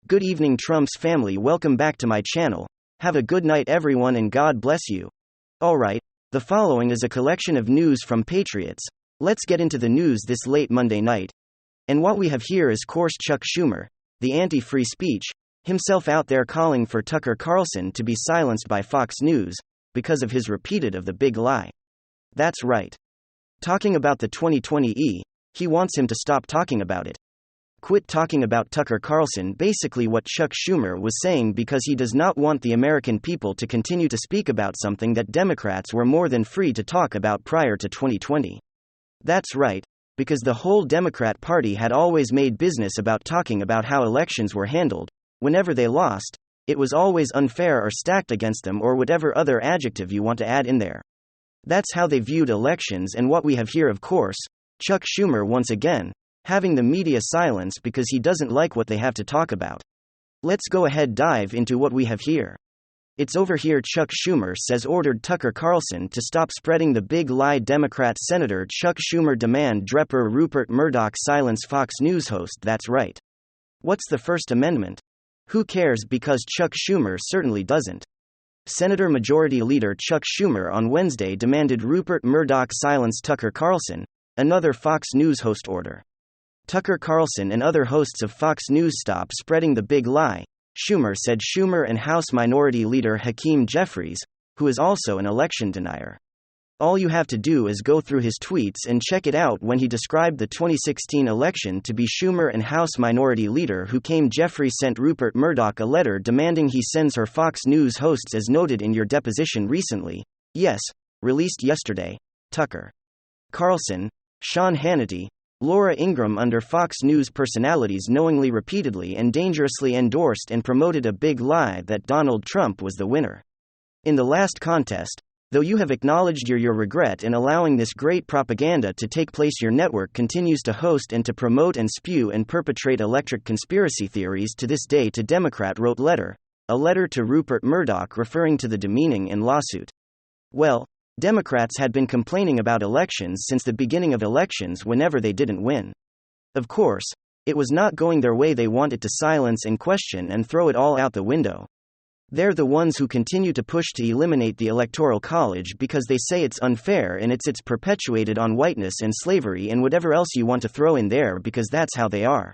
Good evening, Trump's family. Welcome back to my channel. Have a good night, everyone, and God bless you. Alright, the following is a collection of news from Patriots. Let's get into the news this late Monday night. And what we have here is course Chuck Schumer, the anti-free speech, himself out there calling for Tucker Carlson to be silenced by Fox News because of his repeated of the big lie. That's right. Talking about the 2020 he wants him to stop talking about it. Quit talking about Tucker Carlson, basically what Chuck Schumer was saying, because he does not want the American people to continue to speak about something that Democrats were more than free to talk about prior to 2020. That's right, because the whole Democrat Party had always made business about talking about how elections were handled. Whenever they lost, it was always unfair or stacked against them, or whatever other adjective you want to add in there. That's how they viewed elections, and what we have here, of course, Chuck Schumer once again having the media silence because he doesn't like what they have to talk about. Let's go ahead, dive into what we have here. It's over here. Chuck Schumer says ordered Tucker Carlson to stop spreading the big lie. Democrat Senator Chuck Schumer demand Drepper Rupert Murdoch silence Fox News host. That's right. What's the First Amendment? Who cares, because Chuck Schumer certainly doesn't. Senator Majority Leader Chuck Schumer on Wednesday demanded Rupert Murdoch silence Tucker Carlson, another Fox News host. Order Tucker Carlson and other hosts of Fox News stop spreading the big lie, Schumer said. Schumer and House Minority Leader Hakeem Jeffries, who is also an election denier. All you have to do is go through his tweets and check it out when he described the 2016 election to be Schumer and House Minority Leader Hakeem Jeffries sent Rupert Murdoch a letter demanding he sends her Fox News hosts, as noted in your deposition recently. Yes, released yesterday. Tucker Carlson, Sean Hannity, Laura Ingraham under Fox News personalities knowingly, repeatedly, and dangerously endorsed and promoted a big lie that Donald Trump was the winner in the last contest. Though you have acknowledged your regret in allowing this great propaganda to take place, your network continues to host and to promote and spew and perpetrate electric conspiracy theories to this day. To Democrat wrote a letter to Rupert Murdoch referring to the demeaning in lawsuit. Well, Democrats had been complaining about elections since the beginning of elections whenever they didn't win. Of course, it was not going their way. They wanted to silence and question and throw it all out the window. They're the ones who continue to push to eliminate the Electoral College because they say it's unfair and it's perpetuated on whiteness and slavery and whatever else you want to throw in there, because that's how they are.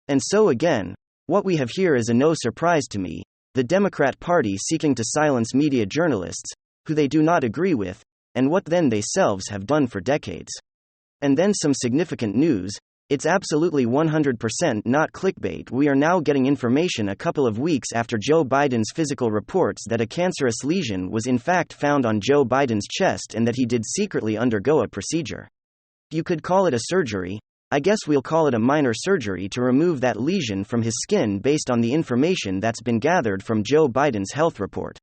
And so again, what we have here is a no surprise to me, the Democrat Party seeking to silence media journalists who they do not agree with, and what then they selves have done for decades. And then some significant news. It's absolutely 100% not clickbait. We are now getting information a couple of weeks after Joe Biden's physical reports that a cancerous lesion was in fact found on Joe Biden's chest and that he did secretly undergo a procedure. You could call it a surgery. I guess we'll call it a minor surgery to remove that lesion from his skin based on the information that's been gathered from Joe Biden's health report.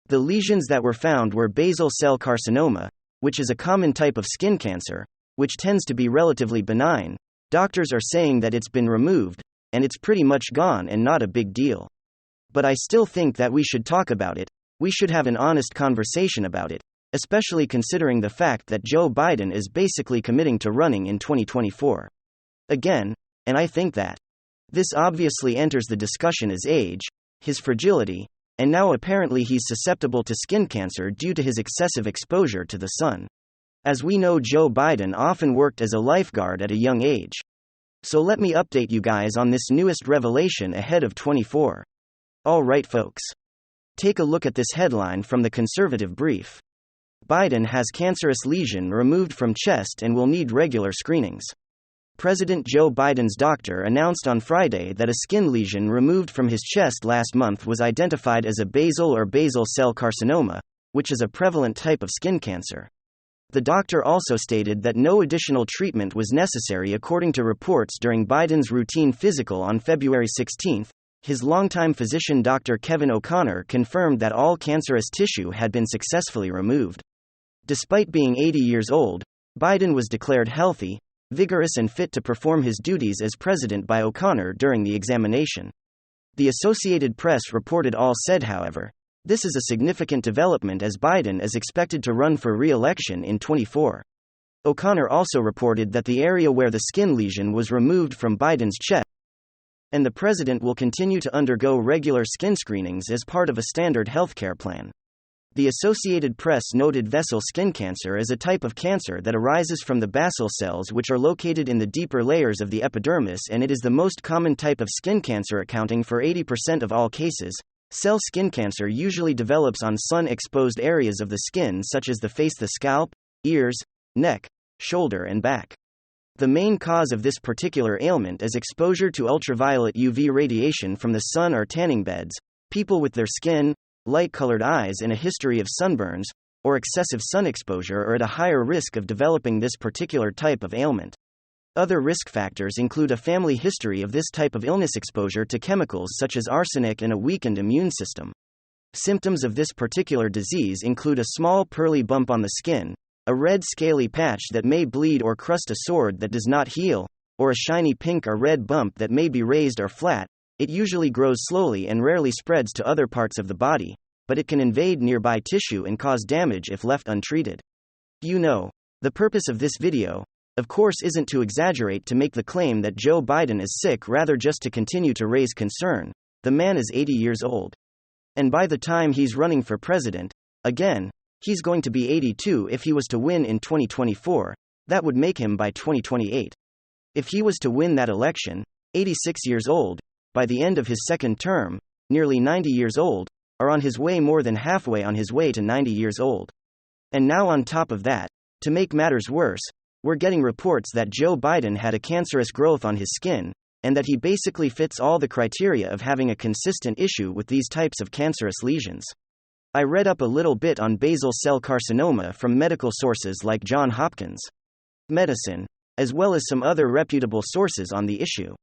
The lesions that were found were basal cell carcinoma, which is a common type of skin cancer, which tends to be relatively benign. Doctors are saying that it's been removed, and it's pretty much gone and not a big deal. But I still think that we should talk about it. We should have an honest conversation about it, especially considering the fact that Joe Biden is basically committing to running in 2024. Again, and I think that this obviously enters the discussion as age, his fragility, and now apparently he's susceptible to skin cancer due to his excessive exposure to the sun. As we know, Joe Biden often worked as a lifeguard at a young age. So let me update you guys on this newest revelation ahead of 24. Alright folks. Take a look at this headline from the Conservative Brief. Biden has cancerous lesion removed from chest and will need regular screenings. President Joe Biden's doctor announced on Friday that a skin lesion removed from his chest last month was identified as a basal or basal cell carcinoma, which is a prevalent type of skin cancer. The doctor also stated that no additional treatment was necessary. According to reports during Biden's routine physical on February 16, his longtime physician Dr. Kevin O'Connor confirmed that all cancerous tissue had been successfully removed. Despite being 80 years old, Biden was declared healthy, vigorous and fit to perform his duties as president by O'Connor during the examination. The Associated Press reported all said, however, this is a significant development as Biden is expected to run for re-election in 24. O'Connor also reported that the area where the skin lesion was removed from Biden's chest And the president will continue to undergo regular skin screenings as part of a standard healthcare plan. The Associated Press noted vessel skin cancer as a type of cancer that arises from the basal cells, which are located in the deeper layers of the epidermis, and it is the most common type of skin cancer, accounting for 80% of all cases. Cell skin cancer usually develops on sun-exposed areas of the skin such as the face, the scalp, ears, neck, shoulder and back. The main cause of this particular ailment is exposure to ultraviolet UV radiation from the sun or tanning beds. People with their skin, light-colored eyes and a history of sunburns, or excessive sun exposure are at a higher risk of developing this particular type of ailment. Other risk factors include a family history of this type of illness, exposure to chemicals such as arsenic, and a weakened immune system. Symptoms of this particular disease include a small pearly bump on the skin, a red scaly patch that may bleed or crust a sword that does not heal, or a shiny pink or red bump that may be raised or flat. It usually grows slowly and rarely spreads to other parts of the body, but it can invade nearby tissue and cause damage if left untreated. The purpose of this video, of course, isn't to exaggerate to make the claim that Joe Biden is sick, rather just to continue to raise concern. The man is 80 years old. And by the time he's running for president, again, he's going to be 82 if he was to win in 2024, that would make him by 2028. If he was to win that election, 86 years old, by the end of his second term, nearly 90 years old, or on his way, more than halfway on his way to 90 years old. And now on top of that, to make matters worse, we're getting reports that Joe Biden had a cancerous growth on his skin, and that he basically fits all the criteria of having a consistent issue with these types of cancerous lesions. I read up a little bit on basal cell carcinoma from medical sources like Johns Hopkins Medicine, as well as some other reputable sources on the issue.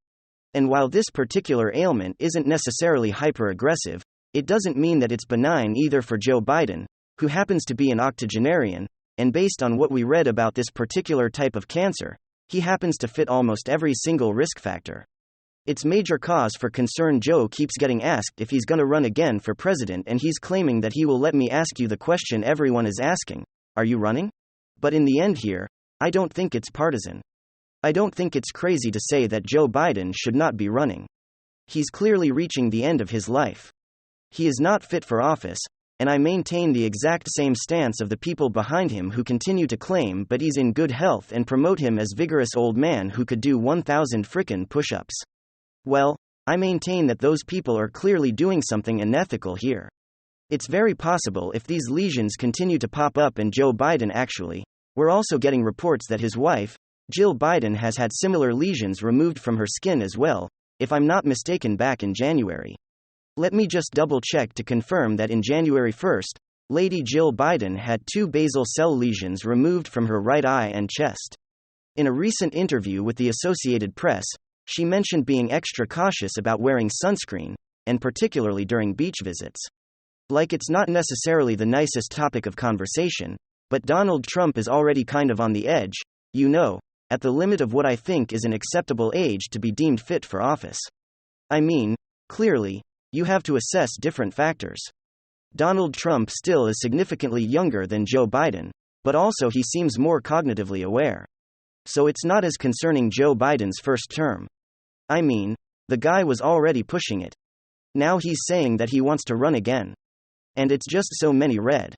And while this particular ailment isn't necessarily hyper-aggressive, it doesn't mean that it's benign either for Joe Biden, who happens to be an octogenarian, and based on what we read about this particular type of cancer, he happens to fit almost every single risk factor. It's major cause for concern. Joe keeps getting asked if he's gonna run again for president, and he's claiming that he will. Let me ask you the question everyone is asking: are you running? But in the end here, I don't think it's partisan. I don't think it's crazy to say that Joe Biden should not be running. He's clearly reaching the end of his life. He is not fit for office, and I maintain the exact same stance of the people behind him who continue to claim but he's in good health and promote him as vigorous old man who could do 1,000 frickin' push-ups. Well, I maintain that those people are clearly doing something unethical here. It's very possible if these lesions continue to pop up, and Joe Biden actually, we're also getting reports that his wife, Jill Biden, has had similar lesions removed from her skin as well, if I'm not mistaken, back in January. Let me just double-check to confirm that in January 1st, Lady Jill Biden had 2 basal cell lesions removed from her right eye and chest. In a recent interview with the Associated Press, she mentioned being extra cautious about wearing sunscreen, and particularly during beach visits. Like it's not necessarily the nicest topic of conversation, but Donald Trump is already kind of on the edge, at the limit of what I think is an acceptable age to be deemed fit for office. I mean, clearly, you have to assess different factors. Donald Trump still is significantly younger than Joe Biden, but also he seems more cognitively aware. So it's not as concerning Joe Biden's first term. I mean, the guy was already pushing it. Now he's saying that he wants to run again. And it's just so many red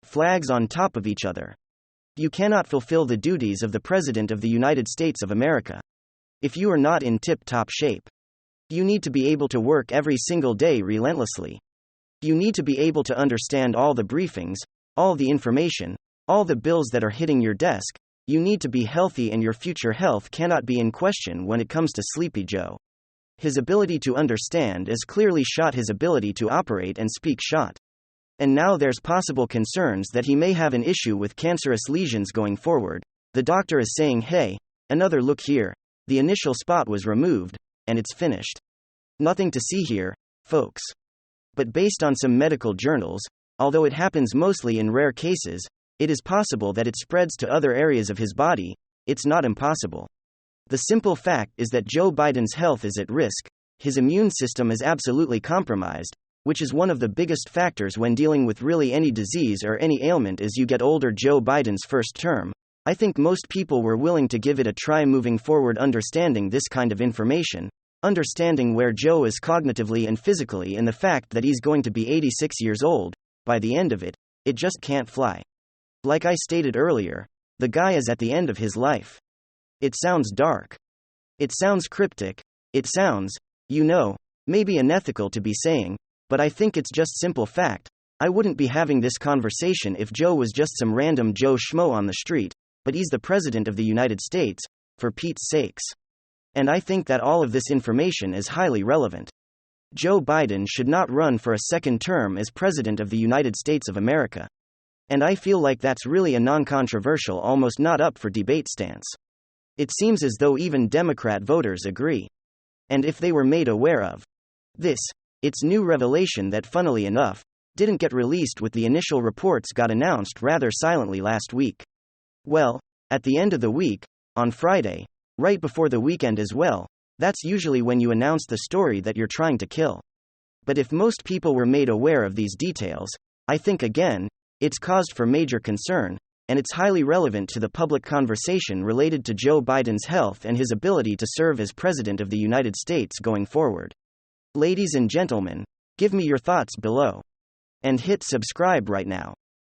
flags on top of each other. You cannot fulfill the duties of the President of the United States of America if you are not in tip-top shape. You need to be able to work every single day relentlessly. You need to be able to understand all the briefings, all the information, all the bills that are hitting your desk. You need to be healthy, and your future health cannot be in question when it comes to Sleepy Joe. His ability to understand is clearly shot, his ability to operate and speak shot. And now there's possible concerns that he may have an issue with cancerous lesions going forward. The doctor is saying, hey, another look here. The initial spot was removed, and it's finished. Nothing to see here, folks. But based on some medical journals, although it happens mostly in rare cases, it is possible that it spreads to other areas of his body. It's not impossible. The simple fact is that Joe Biden's health is at risk. His immune system is absolutely compromised, which is one of the biggest factors when dealing with really any disease or any ailment as you get older. Joe Biden's first term, I think most people were willing to give it a try moving forward. Understanding this kind of information, understanding where Joe is cognitively and physically, and the fact that he's going to be 86 years old by the end of it, it just can't fly. Like I stated earlier, the guy is at the end of his life. It sounds dark. It sounds cryptic. It sounds, maybe unethical to be saying, but I think it's just simple fact. I wouldn't be having this conversation if Joe was just some random Joe Schmo on the street, but he's the President of the United States, for Pete's sakes. And I think that all of this information is highly relevant. Joe Biden should not run for a second term as President of the United States of America. And I feel like that's really a non-controversial, almost not up for debate stance. It seems as though even Democrat voters agree. And if they were made aware of this, it's new revelation that, funnily enough, didn't get released with the initial reports got announced rather silently last week. Well, at the end of the week, on Friday, right before the weekend as well, that's usually when you announce the story that you're trying to kill. But if most people were made aware of these details, I think again, it's caused for major concern, and it's highly relevant to the public conversation related to Joe Biden's health and his ability to serve as President of the United States going forward. Ladies and gentlemen, give me your thoughts below. And hit subscribe right now.